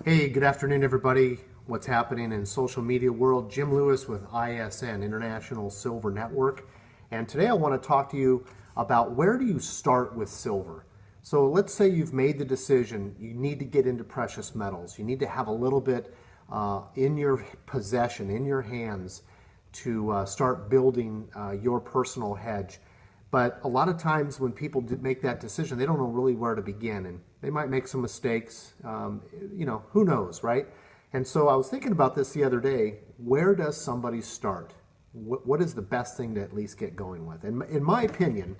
Hey, good afternoon, everybody. What's happening in social media world? Jim Lewis with ISN, International Silver Network. And today I want to talk to you about where do you start with silver. So let's say you've made the decision, you need to get into precious metals. You need to have a little bit in your possession, in your hands, to start building your personal hedge. But a lot of times when people make that decision, they don't know really where to begin, and they might make some mistakes. Who knows, right? And so I was thinking about this the other day. Where does somebody start? What is the best thing to at least get going with? And in my opinion,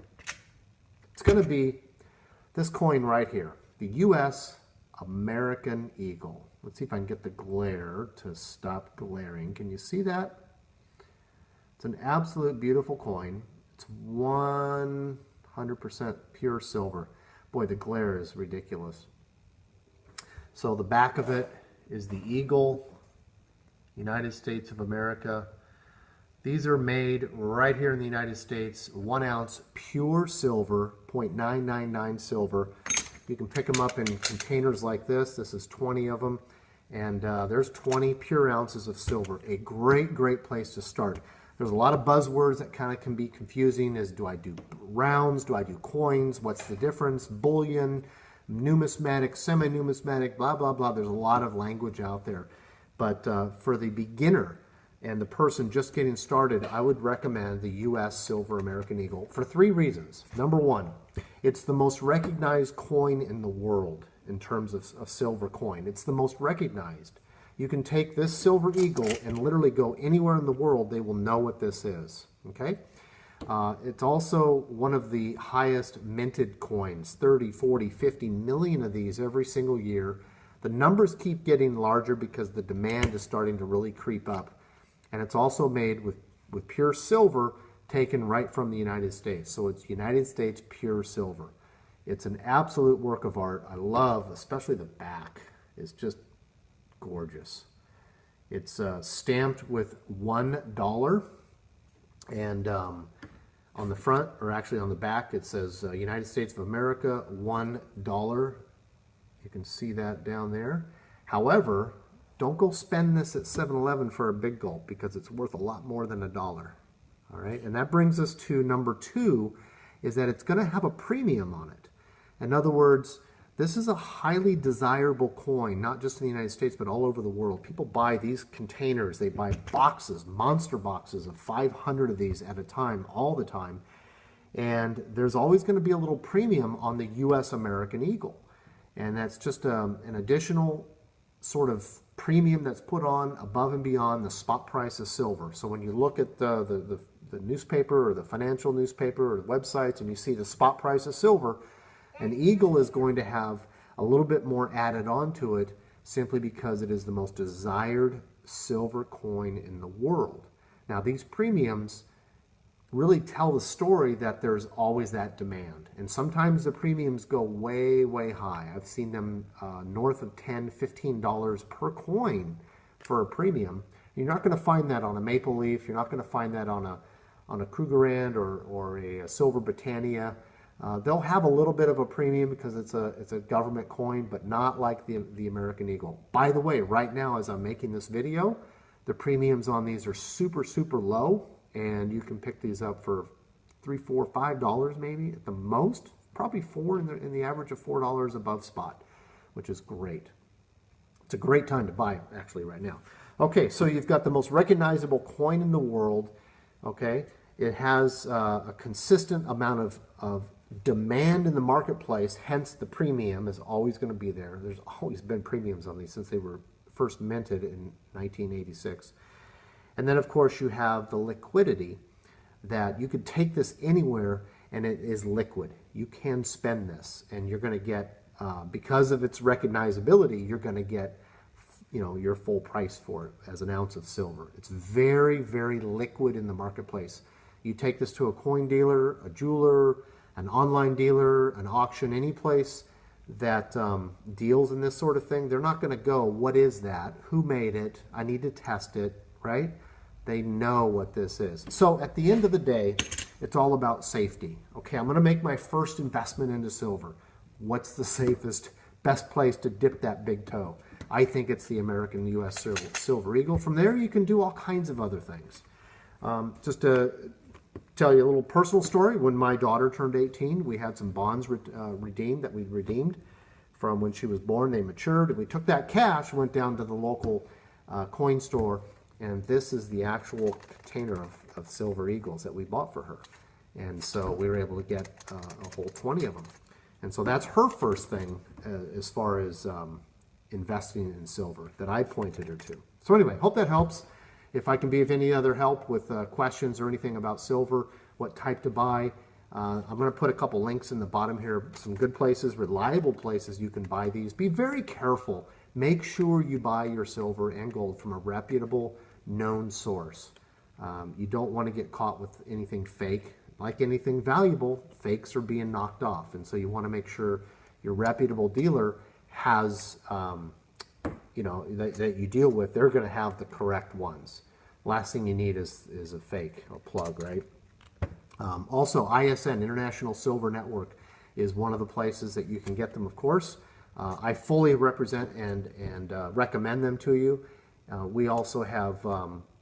it's going to be this coin right here, the U.S. American Eagle. Let's see if I can get the glare to stop glaring. Can you see that? It's an absolute beautiful coin. It's 100% pure silver. Boy, the glare is ridiculous. So the back of it is the Eagle, United States of America. These are made right here in the United States, 1 ounce pure silver, 0.999 silver. You can pick them up in containers like this. This is 20 of them. And there's 20 pure ounces of silver. A great, great place to start. There's a lot of buzzwords that kind of can be confusing. Do I do rounds? Do I do coins? What's the difference? Bullion, numismatic, semi-numismatic, blah, blah, blah. There's a lot of language out there. But for the beginner and the person just getting started, I would recommend the U.S. Silver American Eagle for 3 reasons. Number 1, it's the most recognized coin in the world in terms of silver coin. It's the most recognized. You can take this silver eagle and literally go anywhere in the world, they will know what this is, okay? It's also one of the highest minted coins, 30, 40, 50 million of these every single year. The numbers keep getting larger because the demand is starting to really creep up. And it's also made with pure silver taken right from the United States. So it's United States pure silver. It's an absolute work of art. I love, especially the back. It's just gorgeous. It's stamped with $1, and on the front, or actually on the back, it says United States of America, $1. You can see that down there. However, don't go spend this at 7-Eleven for a big gulp because it's worth a lot more than $1. All right, and that brings us to number 2, is that it's going to have a premium on it. In other words, this is a highly desirable coin, not just in the United States, but all over the world. People buy these containers. They buy boxes, monster boxes of 500 of these at a time, all the time. And there's always going to be a little premium on the U.S. American Eagle. And that's just an additional sort of premium that's put on above and beyond the spot price of silver. So when you look at the newspaper or the financial newspaper or the websites and you see the spot price of silver, an eagle is going to have a little bit more added onto it simply because it is the most desired silver coin in the world. Now, these premiums really tell the story that there's always that demand. And sometimes the premiums go way, way high. I've seen them north of $10, $15 per coin for a premium. You're not going to find that on a Maple Leaf. You're not going to find that on a Krugerrand or a Silver Britannia. They'll have a little bit of a premium because it's a government coin, but not like the American Eagle. By the way, right now as I'm making this video, the premiums on these are super, super low, and you can pick these up for $3, $4, $5 maybe at the most, probably $4 in the average of $4 above spot, which is great. It's a great time to buy it actually right now. Okay, so you've got the most recognizable coin in the world. Okay, it has a consistent amount of demand in the marketplace, hence the premium is always going to be there. There's always been premiums on these since they were first minted in 1986. And then, of course, you have the liquidity that you could take this anywhere and it is liquid. You can spend this and you're going to get, because of its recognizability, you're going to get your full price for it as an ounce of silver. It's very, very liquid in the marketplace. You take this to a coin dealer, a jeweler, an online dealer, an auction, any place that deals in this sort of thing, they're not going to go, what is that? Who made it? I need to test it, right? They know what this is. So at the end of the day, it's all about safety. Okay, I'm going to make my first investment into silver. What's the safest, best place to dip that big toe? I think it's the American U.S. Silver Eagle. From there, you can do all kinds of other things. Just to tell you a little personal story, when my daughter turned 18, we had some bonds redeemed that we redeemed from when she was born. They matured, and we took that cash, went down to the local coin store, and this is the actual container of Silver Eagles that we bought for her. And so we were able to get a whole 20 of them. And so that's her first thing as far as investing in silver that I pointed her to. So anyway, hope that helps. If I can be of any other help with questions or anything about silver, what type to buy, I'm going to put a couple links in the bottom here, some good places, reliable places you can buy these. Be very careful. Make sure you buy your silver and gold from a reputable, known source. You don't want to get caught with anything fake. Like anything valuable, fakes are being knocked off. And so you want to make sure your reputable dealer has, that you deal with, they're going to have the correct ones. Last thing you need is a fake or plug, right? Also, ISN, International Silver Network, is one of the places that you can get them, of course. I fully represent and recommend them to you. We also have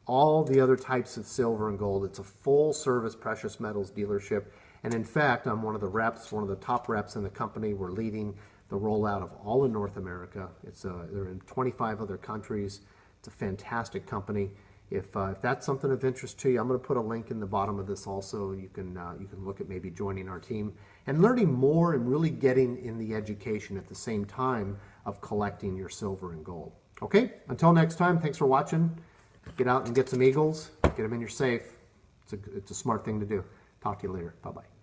all the other types of silver and gold. It's a full service precious metals dealership. And in fact, I'm one of the reps, one of the top reps in the company. We're leading the rollout of all in North America. They're in 25 other countries. It's a fantastic company. If that's something of interest to you, I'm going to put a link in the bottom of this also. You can look at maybe joining our team and learning more and really getting in the education at the same time of collecting your silver and gold. Okay, until next time, thanks for watching. Get out and get some eagles. Get them in your safe. It's a smart thing to do. Talk to you later. Bye-bye.